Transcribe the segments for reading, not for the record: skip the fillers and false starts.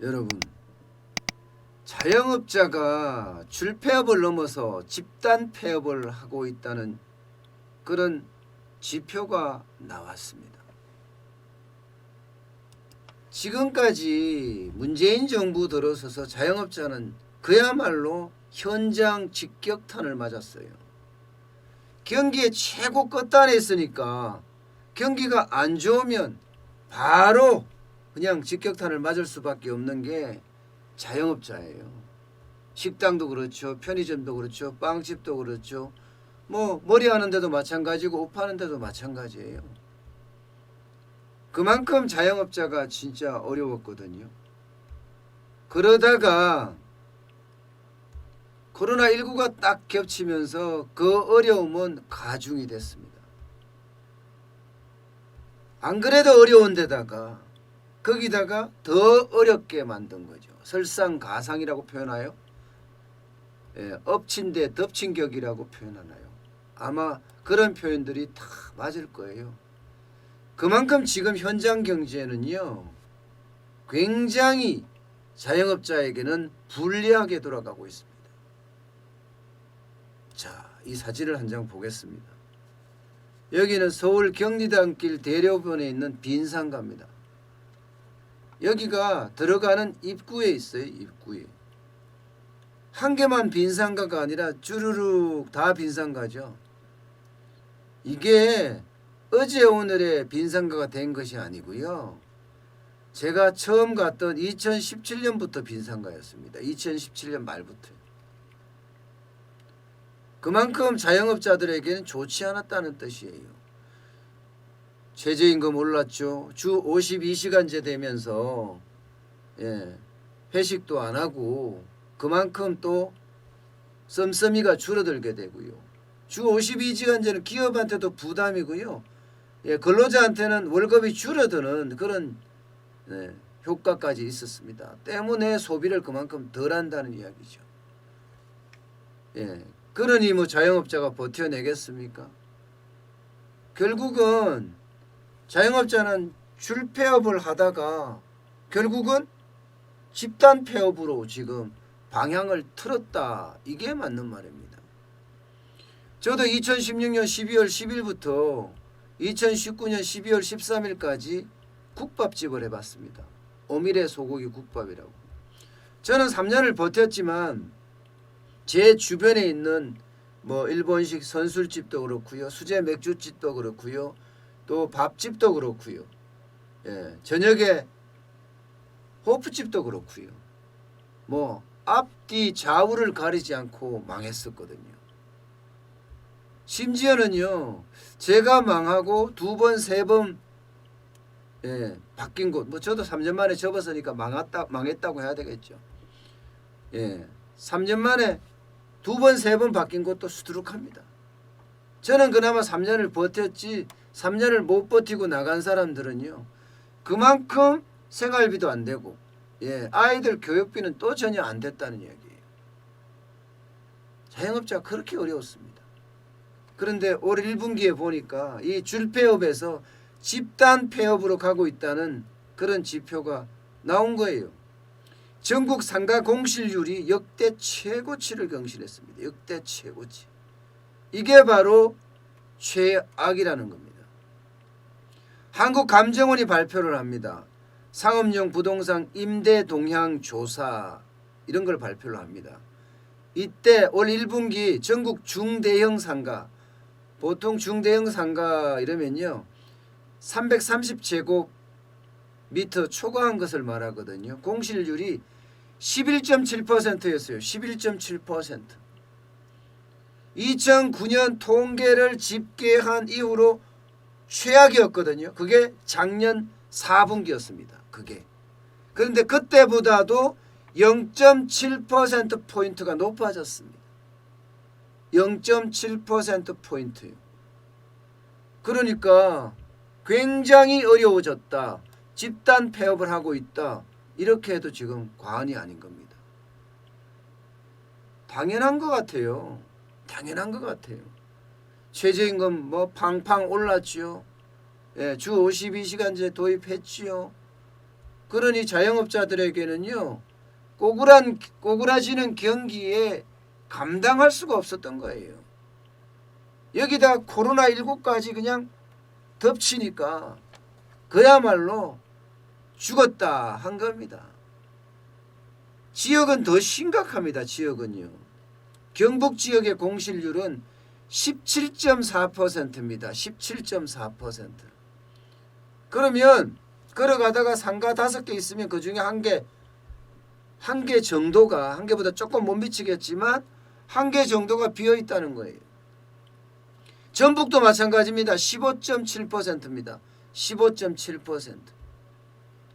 여러분, 자영업자가 줄폐업을 넘어서 집단 폐업을 하고 있다는 그런 지표가 나왔습니다. 지금까지 문재인 정부 들어서서 자영업자는 그야말로 현장 직격탄을 맞았어요. 경기의 최고 끝단에 있으니까 경기가 안 좋으면 바로 그냥 직격탄을 맞을 수밖에 없는 게 자영업자예요. 식당도 그렇죠. 편의점도 그렇죠. 빵집도 그렇죠. 뭐 머리 하는 데도 마찬가지고 옷 파는 데도 마찬가지예요. 그만큼 자영업자가 진짜 어려웠거든요. 그러다가 코로나19가 딱 겹치면서 그 어려움은 가중이 됐습니다. 안 그래도 어려운 데다가 거기다가 더 어렵게 만든 거죠. 설상가상이라고 표현하요. 엎친 데 덮친 격이라고 표현하나요. 아마 그런 표현들이 다 맞을 거예요. 그만큼 지금 현장 경제는요, 굉장히 자영업자에게는 불리하게 돌아가고 있습니다. 자, 이 사진을 한 장 보겠습니다. 여기는 서울 경리단길 대로변에 있는 빈상가입니다. 여기가 들어가는 입구에 있어요. 입구에. 한 개만 빈상가가 아니라 주르륵 다 빈상가죠. 이게 어제 오늘의 빈상가가 된 것이 아니고요. 제가 처음 갔던 2017년부터 빈상가였습니다. 2017년 말부터요. 그만큼 자영업자들에게는 좋지 않았다는 뜻이에요. 최저임금 올랐죠. 주 52시간제 되면서 회식도 안 하고 그만큼 또 씀씀이가 줄어들게 되고요. 주 52시간제는 기업한테도 부담이고요. 근로자한테는 월급이 줄어드는 그런 효과까지 있었습니다. 때문에 소비를 그만큼 덜 한다는 이야기죠. 그러니 뭐 자영업자가 버텨내겠습니까? 결국은 자영업자는 줄폐업을 하다가 결국은 집단 폐업으로 지금 방향을 틀었다. 이게 맞는 말입니다. 저도 2016년 12월 10일부터 2019년 12월 13일까지 국밥집을 해봤습니다. 오미래 소고기 국밥이라고. 저는 3년을 버텼지만 제 주변에 있는 뭐 일본식 선술집도 그렇고요. 수제 맥주집도 그렇고요. 또 밥집도 그렇고요. 저녁에 호프집도 그렇고요. 뭐 앞뒤 좌우를 가리지 않고 망했었거든요. 심지어는요. 제가 망하고 두 번, 세 번 바뀐 곳. 뭐 저도 3년 만에 접었으니까 망했다고 해야 되겠죠. 3년 만에 두 번, 세 번 바뀐 곳도 수두룩합니다. 저는 그나마 3년을 버텼지 3년을 못 버티고 나간 사람들은요. 그만큼 생활비도 안 되고 아이들 교육비는 또 전혀 안 됐다는 이야기예요. 자영업자가 그렇게 어려웠습니다. 그런데 올 1분기에 보니까 이 줄폐업에서 집단 폐업으로 가고 있다는 그런 지표가 나온 거예요. 전국 상가 공실률이 역대 최고치를 경신했습니다. 역대 최고치. 이게 바로 최악이라는 겁니다. 한국감정원이 발표를 합니다. 상업용 부동산 임대 동향 조사 이런 걸 발표를 합니다. 이때 올 1분기 전국 중대형 상가, 보통 중대형 상가 이러면요 330제곱미터 초과한 것을 말하거든요. 공실률이 11.7%였어요. 11.7%. 2009년 통계를 집계한 이후로 최악이었거든요. 그게 작년 4분기였습니다. 그게. 그런데 그때보다도 0.7%포인트가 높아졌습니다. 0.7%포인트요. 그러니까 굉장히 어려워졌다. 집단 폐업을 하고 있다. 이렇게 해도 지금 과언이 아닌 겁니다. 당연한 것 같아요. 당연한 것 같아요. 최저임금 뭐 팡팡 올랐지요. 주 52시간제 도입했지요. 그러니 자영업자들에게는요, 꼬꾸라지는 경기에 감당할 수가 없었던 거예요. 여기다 코로나19까지 그냥 덮치니까 그야말로 죽었다 한 겁니다. 지역은 더 심각합니다. 지역은요. 경북 지역의 공실률은 17.4%입니다. 17.4%. 그러면 걸어가다가 상가 5개 있으면 그중에 한 개 정도가, 한 개보다 조금 못 미치겠지만 한 개 정도가 비어 있다는 거예요. 전북도 마찬가지입니다. 15.7%입니다. 15.7%.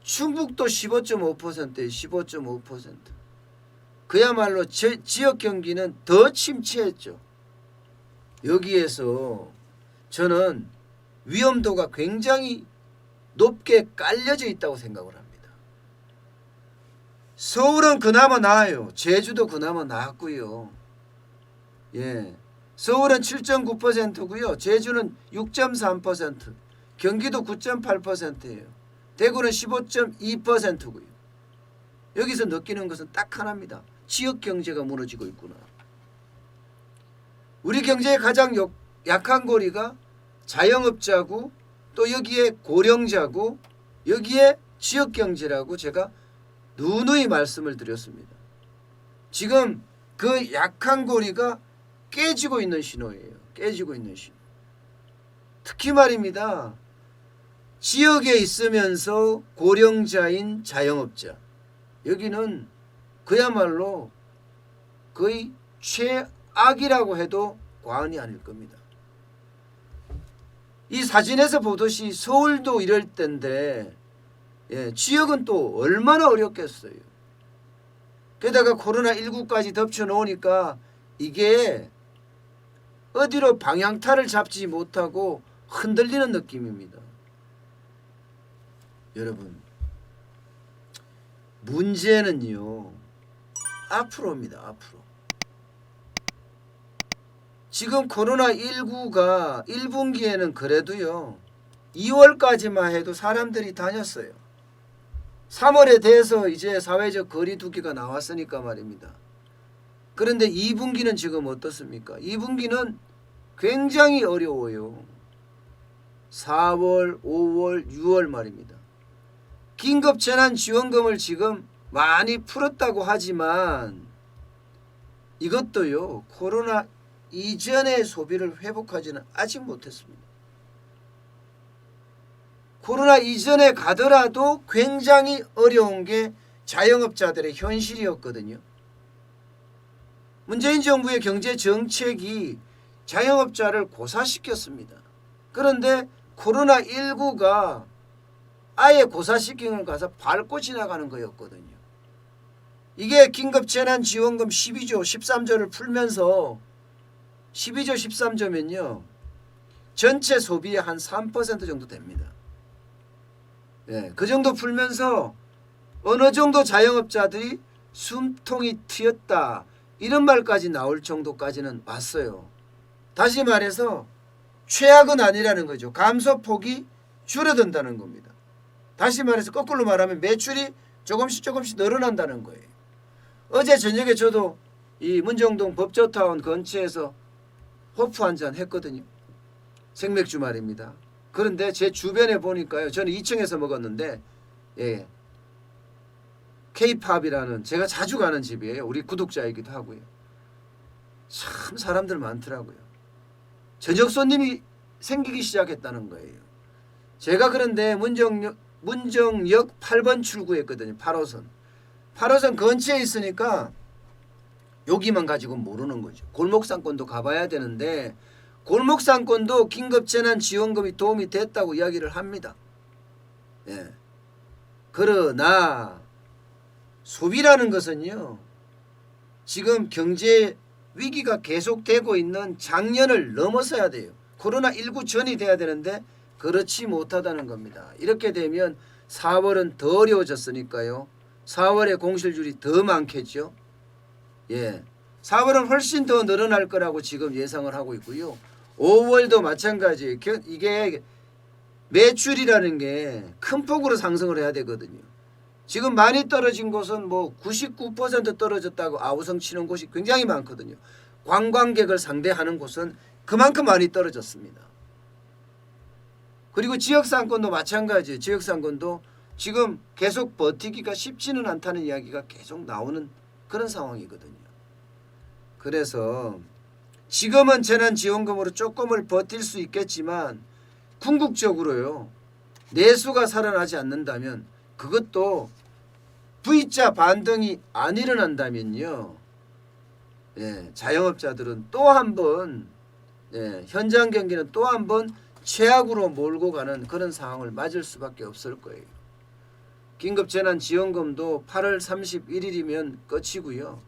충북도 15.5%예요. 15.5%. 그야말로 지역 경기는 더 침체했죠. 여기에서 저는 위험도가 굉장히 높게 깔려져 있다고 생각을 합니다. 서울은 그나마 나아요. 제주도 그나마 나았고요. 예. 서울은 7.9%고요. 제주는 6.3%, 경기도 9.8%예요. 대구는 15.2%고요. 여기서 느끼는 것은 딱 하나입니다. 지역 경제가 무너지고 있구나. 우리 경제의 가장 약한 고리가 자영업자고, 또 여기에 고령자고, 여기에 지역 경제라고 제가 누누이 말씀을 드렸습니다. 지금 그 약한 고리가 깨지고 있는 신호예요. 깨지고 있는 신호. 특히 말입니다. 지역에 있으면서 고령자인 자영업자. 여기는 그야말로 거의 최악이라고 해도 과언이 아닐 겁니다. 이 사진에서 보듯이 서울도 이럴 때인데, 예, 지역은 또 얼마나 어렵겠어요. 게다가 코로나19까지 덮쳐놓으니까 이게 어디로 방향타를 잡지 못하고 흔들리는 느낌입니다. 여러분, 문제는요, 앞으로입니다. 앞으로. 지금 코로나19가 1분기에는 그래도요, 2월까지만 해도 사람들이 다녔어요. 3월에 돼서 이제 사회적 거리두기가 나왔으니까 말입니다. 그런데 2분기는 지금 어떻습니까? 2분기는 굉장히 어려워요. 4월, 5월, 6월 말입니다. 긴급재난지원금을 지금 많이 풀었다고 하지만 이것도요, 코로나 이전의 소비를 회복하지는 아직 못했습니다. 코로나 이전에 가더라도 굉장히 어려운 게 자영업자들의 현실이었거든요. 문재인 정부의 경제정책이 자영업자를 고사시켰습니다. 그런데 코로나19가 아예 고사시킨 걸 가서 밟고 지나가는 거였거든요. 이게 긴급재난지원금 12조 13조를 풀면서 12조 13조면요, 전체 소비의 한 3% 정도 됩니다. 예, 그 정도 풀면서 어느 정도 자영업자들이 숨통이 트였다, 이런 말까지 나올 정도까지는 왔어요. 다시 말해서 최악은 아니라는 거죠. 감소폭이 줄어든다는 겁니다. 다시 말해서 거꾸로 말하면 매출이 조금씩 늘어난다는 거예요. 어제 저녁에 저도 이 문정동 법조타운 근처에서 호프 한잔 했거든요. 생맥주 말입니다. 그런데 제 주변에 보니까요, 저는 2층에서 먹었는데, 예, K-팝이라는 제가 자주 가는 집이에요. 우리 구독자이기도 하고요. 참 사람들 많더라고요. 저녁 손님이 생기기 시작했다는 거예요. 제가 그런데 문정역 8번 출구였거든요. 8호선. 8호선 근처에 있으니까 여기만 가지고 모르는 거죠. 골목상권도 가봐야 되는데, 골목상권도 긴급재난지원금이 도움이 됐다고 이야기를 합니다. 예. 그러나 소비라는 것은요, 지금 경제 위기가 계속되고 있는 작년을 넘어서야 돼요. 코로나19 전이 돼야 되는데 그렇지 못하다는 겁니다. 이렇게 되면 4월은 더 어려워졌으니까요. 4월에 공실률이 더 많겠죠. 예, 4월은 훨씬 더 늘어날 거라고 지금 예상을 하고 있고요. 5월도 마찬가지예요. 이게 매출이라는 게 큰 폭으로 상승을 해야 되거든요. 지금 많이 떨어진 곳은 뭐 99% 떨어졌다고 아우성 치는 곳이 굉장히 많거든요. 관광객을 상대하는 곳은 그만큼 많이 떨어졌습니다. 그리고 지역상권도 마찬가지예요. 지역상권도 지금 계속 버티기가 쉽지는 않다는 이야기가 계속 나오는 그런 상황이거든요. 그래서 지금은 재난지원금으로 조금을 버틸 수 있겠지만 궁극적으로요. 내수가 살아나지 않는다면 그것도 V자 반등이 안 일어난다면요. 자영업자들은 또 한 번 현장 경기는 또 한 번 최악으로 몰고 가는 그런 상황을 맞을 수밖에 없을 거예요. 긴급재난지원금도 8월 31일이면 끝이고요.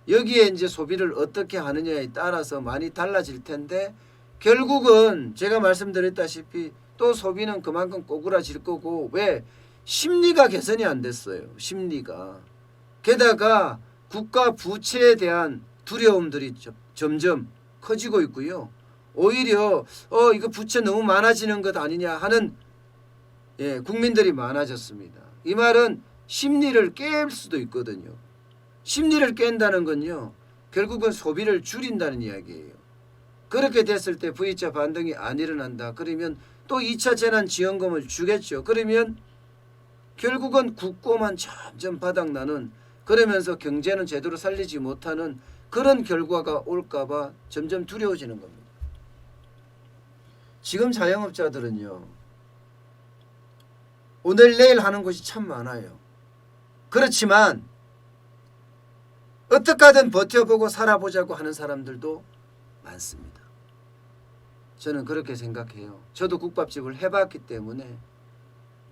여기에 이제 소비를 어떻게 하느냐에 따라서 많이 달라질 텐데 결국은 제가 말씀드렸다시피 또 소비는 그만큼 꼬꾸라질 거고 왜? 심리가 개선이 안 됐어요. 심리가. 게다가 국가 부채에 대한 두려움들이 점점 커지고 있고요. 오히려 이거 부채 너무 많아지는 것 아니냐 하는 국민들이 많아졌습니다. 이 말은 심리를 깰 수도 있거든요. 심리를 깬다는 건요. 결국은 소비를 줄인다는 이야기예요. 그렇게 됐을 때 V자 반등이 안 일어난다. 그러면 또 2차 재난지원금을 주겠죠. 그러면 결국은 국고만 점점 바닥나는 그러면서 경제는 제대로 살리지 못하는 그런 결과가 올까봐 점점 두려워지는 겁니다. 지금 자영업자들은요. 오늘 내일 하는 곳이 참 많아요. 그렇지만 어떻게 하든 버텨보고 살아보자고 하는 사람들도 많습니다. 저는 그렇게 생각해요. 저도 국밥집을 해봤기 때문에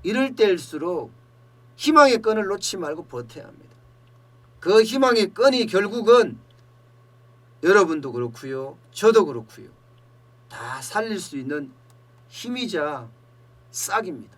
이럴 때일수록 희망의 끈을 놓지 말고 버텨야 합니다. 그 희망의 끈이 결국은 여러분도 그렇고요. 저도 그렇고요. 다 살릴 수 있는 힘이자 싹입니다.